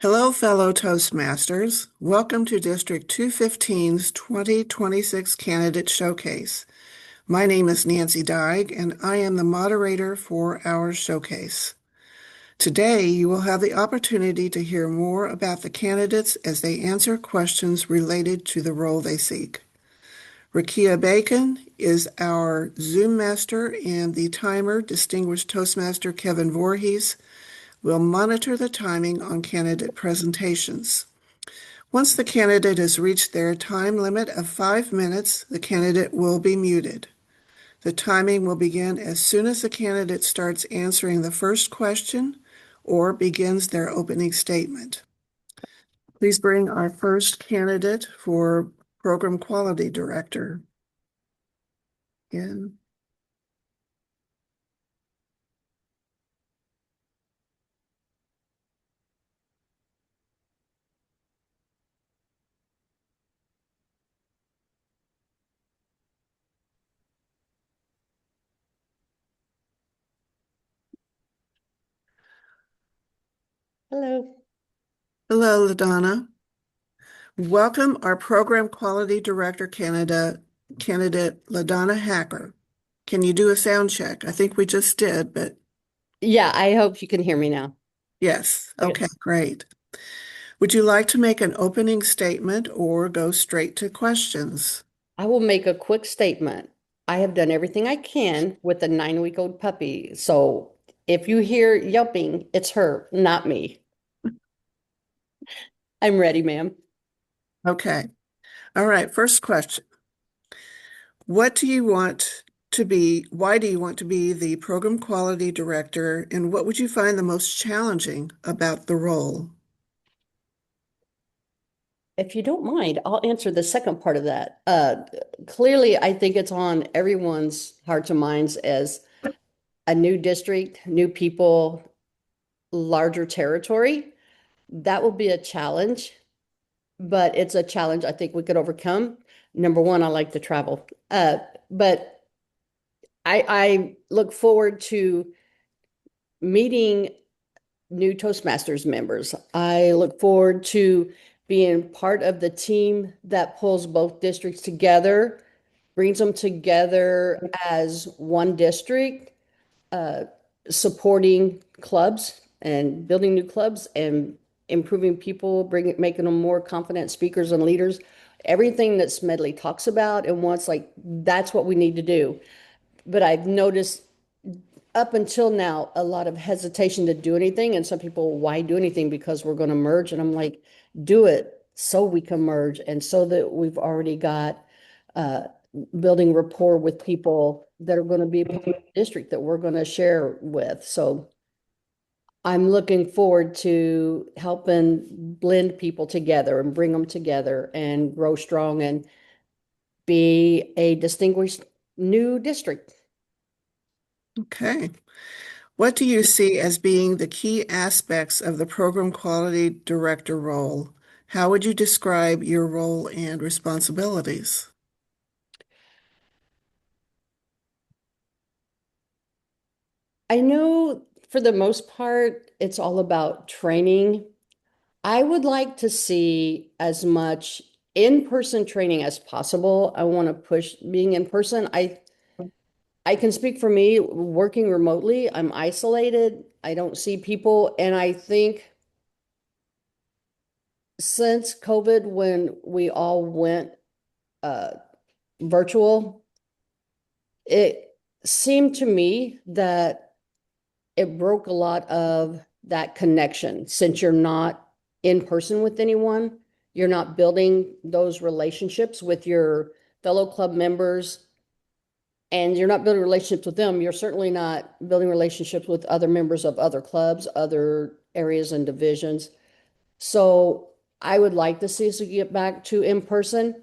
Hello, fellow Toastmasters. Welcome to District 215's 2026 Candidate Showcase. My name is Nancy Dyke, and I am the moderator for our showcase. Today, you will have the opportunity to hear more about the candidates as they answer questions related to the role they seek. Rakia Bacon is our Zoom master, and the timer, Distinguished Toastmaster Kevin Voorhees, will monitor the timing on candidate presentations. Once the candidate has reached their time limit of 5 minutes, the candidate will be muted. The timing will begin as soon as the candidate starts answering the first question or begins their opening statement. Please bring our first candidate for Program Quality Director in. Hello. Hello, LaDonna. Welcome our Program Quality Director candidate LaDonna Hacker. Can you do a sound check? I think we just did, but Yeah, I hope you can hear me now. yes. Okay. Okay, great. Would you like to make an opening statement or go straight to questions? I will make a quick statement. I have done everything I can with a 9-week-old puppy. So if you hear yelping, it's her, not me. I'm ready, ma'am. Okay. All right. First question. What do you want to be? Why do you want to be the Program Quality Director, and what would you find the most challenging about the role? If you don't mind, I'll answer the second part of that. Clearly, I think it's on everyone's hearts and minds as a new district, new people, larger territory. That will be a challenge. But it's a challenge I think we could overcome. Number one, I like to travel. But I look forward to meeting new Toastmasters members. I look forward to being part of the team that pulls both districts together, brings them together as one district, uh, supporting clubs and building new clubs and improving people, making them more confident speakers and leaders. Everything that Smedley talks about and wants, like, that's what we need to do. But I've noticed up until now a lot of hesitation to do anything. And some people, why do anything? Because we're going to merge. And I'm like, do it so we can merge and so that we've already got uh, building rapport with people that are going to be part of the district that we're going to share with. So I'm looking forward to helping blend people together and bring them together and grow strong and be a distinguished new district. Okay. What do you see as being the key aspects of the Program Quality Director role? How would you describe your role and responsibilities? I know for the most part, it's all about training. I would like to see as much in-person training as possible. I want to push being in person. I can speak for me working remotely. I'm isolated. I don't see people. And I think since COVID, when we all went uh, virtual, it seemed to me that it broke a lot of that connection. Since you're not in person with anyone, you're not building those relationships with your fellow club members, and you're not building relationships with them. You're certainly not building relationships with other members of other clubs, other areas and divisions. So I would like to see us get back to in person.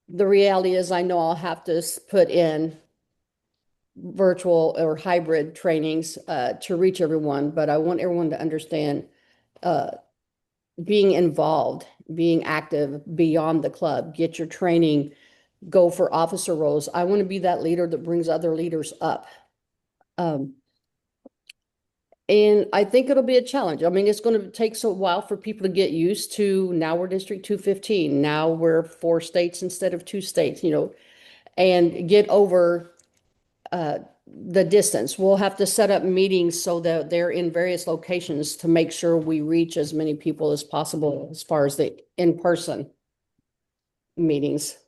The reality is, I know I'll have to put in virtual or hybrid trainings to reach everyone, but I want everyone to understand uh, being involved, being active beyond the club, get your training, go for officer roles. I want to be that leader that brings other leaders up. Um, And I think it'll be a challenge. I mean, it's going to take a while for people to get used to now we're District 215. Now we're 4 states instead of 2 states, and get over the distance. We'll have to set up meetings so that they're in various locations to make sure we reach as many people as possible as far as the in-person meetings.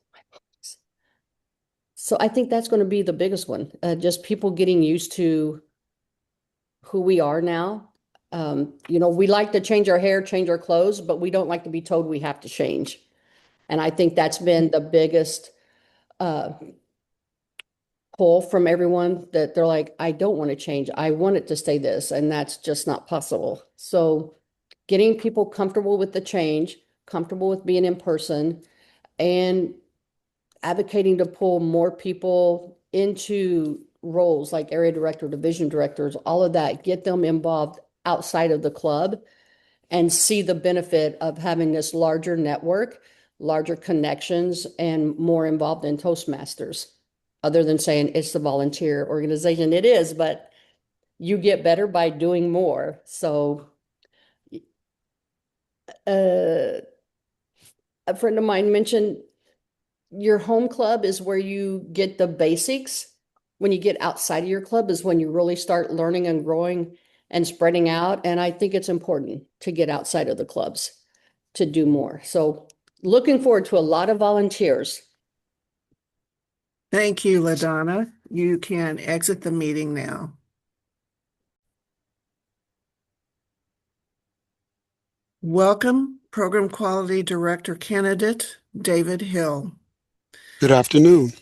So I think that's going to be the biggest one, just people getting used to who we are now. We like to change our hair, change our clothes, but we don't like to be told we have to change. And I think that's been the biggest uh, pull from everyone that they're like, I don't want to change. I want it to stay this, and that's just not possible. So getting people comfortable with the change, comfortable with being in person, and advocating to pull more people into roles like area director, division directors, all of that, get them involved outside of the club and see the benefit of having this larger network, larger connections, and more involved in Toastmasters. Other than saying it's the volunteer organization, it is, but you get better by doing more. So, a friend of mine mentioned your home club is where you get the basics. When you get outside of your club is when you really start learning and growing and spreading out. And I think it's important to get outside of the clubs to do more. So looking forward to a lot of volunteers. Thank you, LaDonna. You can exit the meeting now. Welcome, Program Quality Director candidate David Hill. Good afternoon.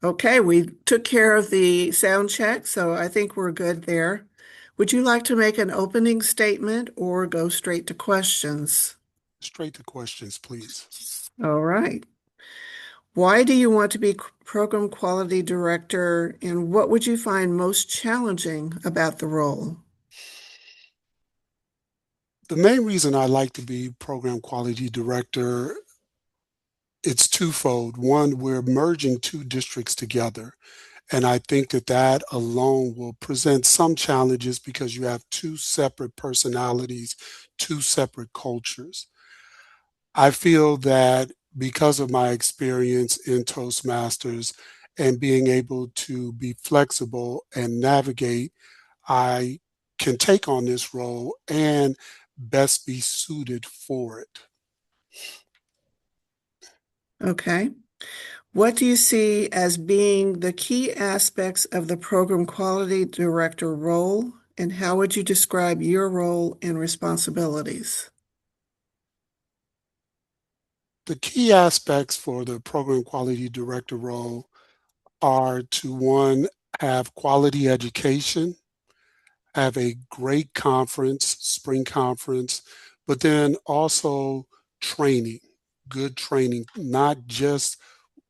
Okay, we took care of the sound check, so I think we're good there. Would you like to make an opening statement or go straight to questions? Straight to questions, please. All right. Why do you want to be Program Quality Director, and what would you find most challenging about the role? The main reason I like to be Program Quality Director, it's twofold. One, we're merging two districts together. And I think that that alone will present some challenges because you have two separate personalities, two separate cultures. I feel that because of my experience in Toastmasters and being able to be flexible and navigate, I can take on this role and best be suited for it. Okay. What do you see as being the key aspects of the Program Quality Director role, and how would you describe your role and responsibilities? The key aspects for the Program Quality Director role are to one, have quality education, have a great conference, spring conference, but then also training, good training, not just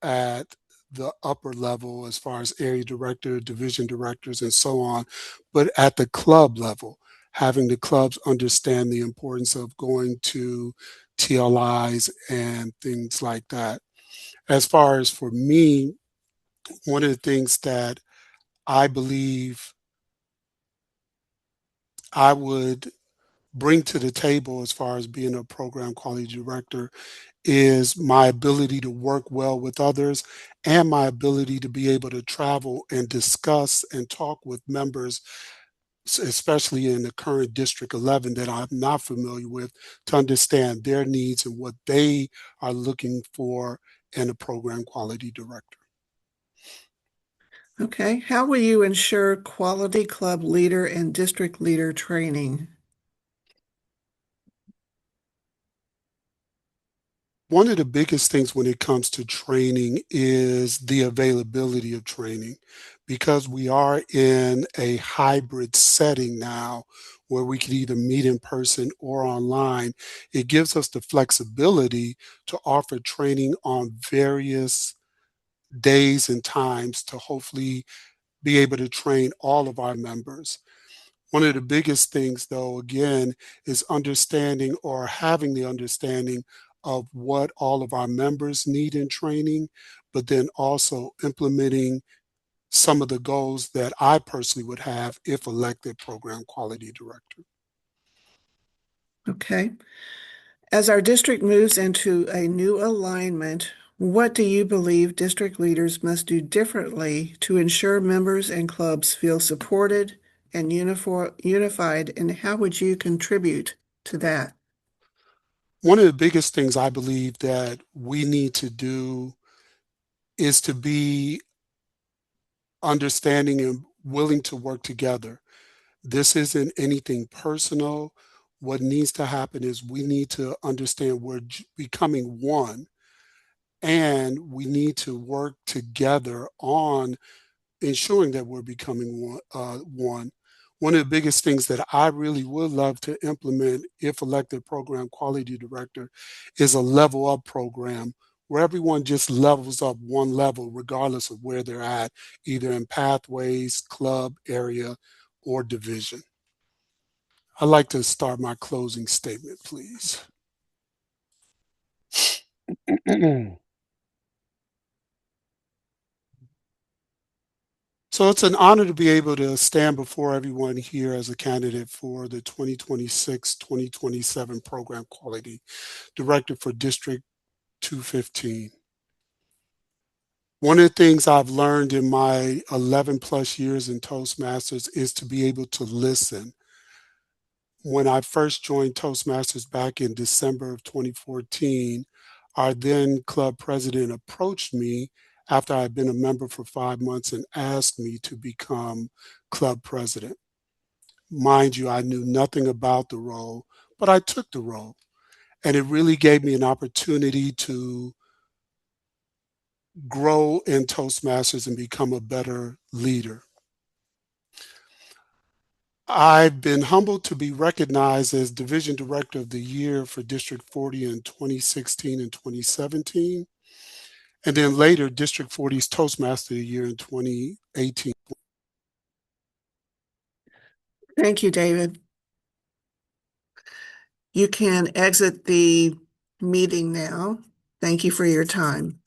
at the upper level as far as area director, division directors, and so on, but at the club level, having the clubs understand the importance of going to TLIs and things like that. As far as for me, one of the things that I believe I would bring to the table as far as being a program quality director is my ability to work well with others and my ability to be able to travel and discuss and talk with members, especially in the current District 11 that I'm not familiar with, to understand their needs and what they are looking for in a program quality director. Okay. How will you ensure quality club leader and district leader training? One of the biggest things when it comes to training is the availability of training because we are in a hybrid setting now where we can either meet in person or online. It gives us the flexibility to offer training on various days and times to hopefully be able to train all of our members. One of the biggest things, though, again, is understanding or having the understanding of what all of our members need in training, but then also implementing some of the goals that I personally would have if elected program quality director. Okay. As our district moves into a new alignment, what do you believe district leaders must do differently to ensure members and clubs feel supported and unified, and how would you contribute to that? One of the biggest things I believe that we need to do is to be understanding and willing to work together. This isn't anything personal. What needs to happen is we need to understand we're becoming one, and we need to work together on ensuring that we're becoming one. One of the biggest things that I really would love to implement if elected program quality director is a level up program where everyone just levels up one level regardless of where they're at, either in pathways, club area, or division. I'd like to start my closing statement, please. So it's an honor to be able to stand before everyone here as a candidate for the 2026-2027 Program Quality Director for District 215. One of the things I've learned in my 11 plus years in Toastmasters is to be able to listen. When I first joined Toastmasters back in December of 2014, our then club president approached me after I had been a member for 5 months and asked me to become club president. Mind you, I knew nothing about the role, but I took the role. And it really gave me an opportunity to grow in Toastmasters and become a better leader. I've been humbled to be recognized as Division Director of the Year for District 40 in 2016 and 2017, and then later District 40's Toastmaster of the Year in 2018. Thank you, David. You can exit the meeting now. Thank you for your time.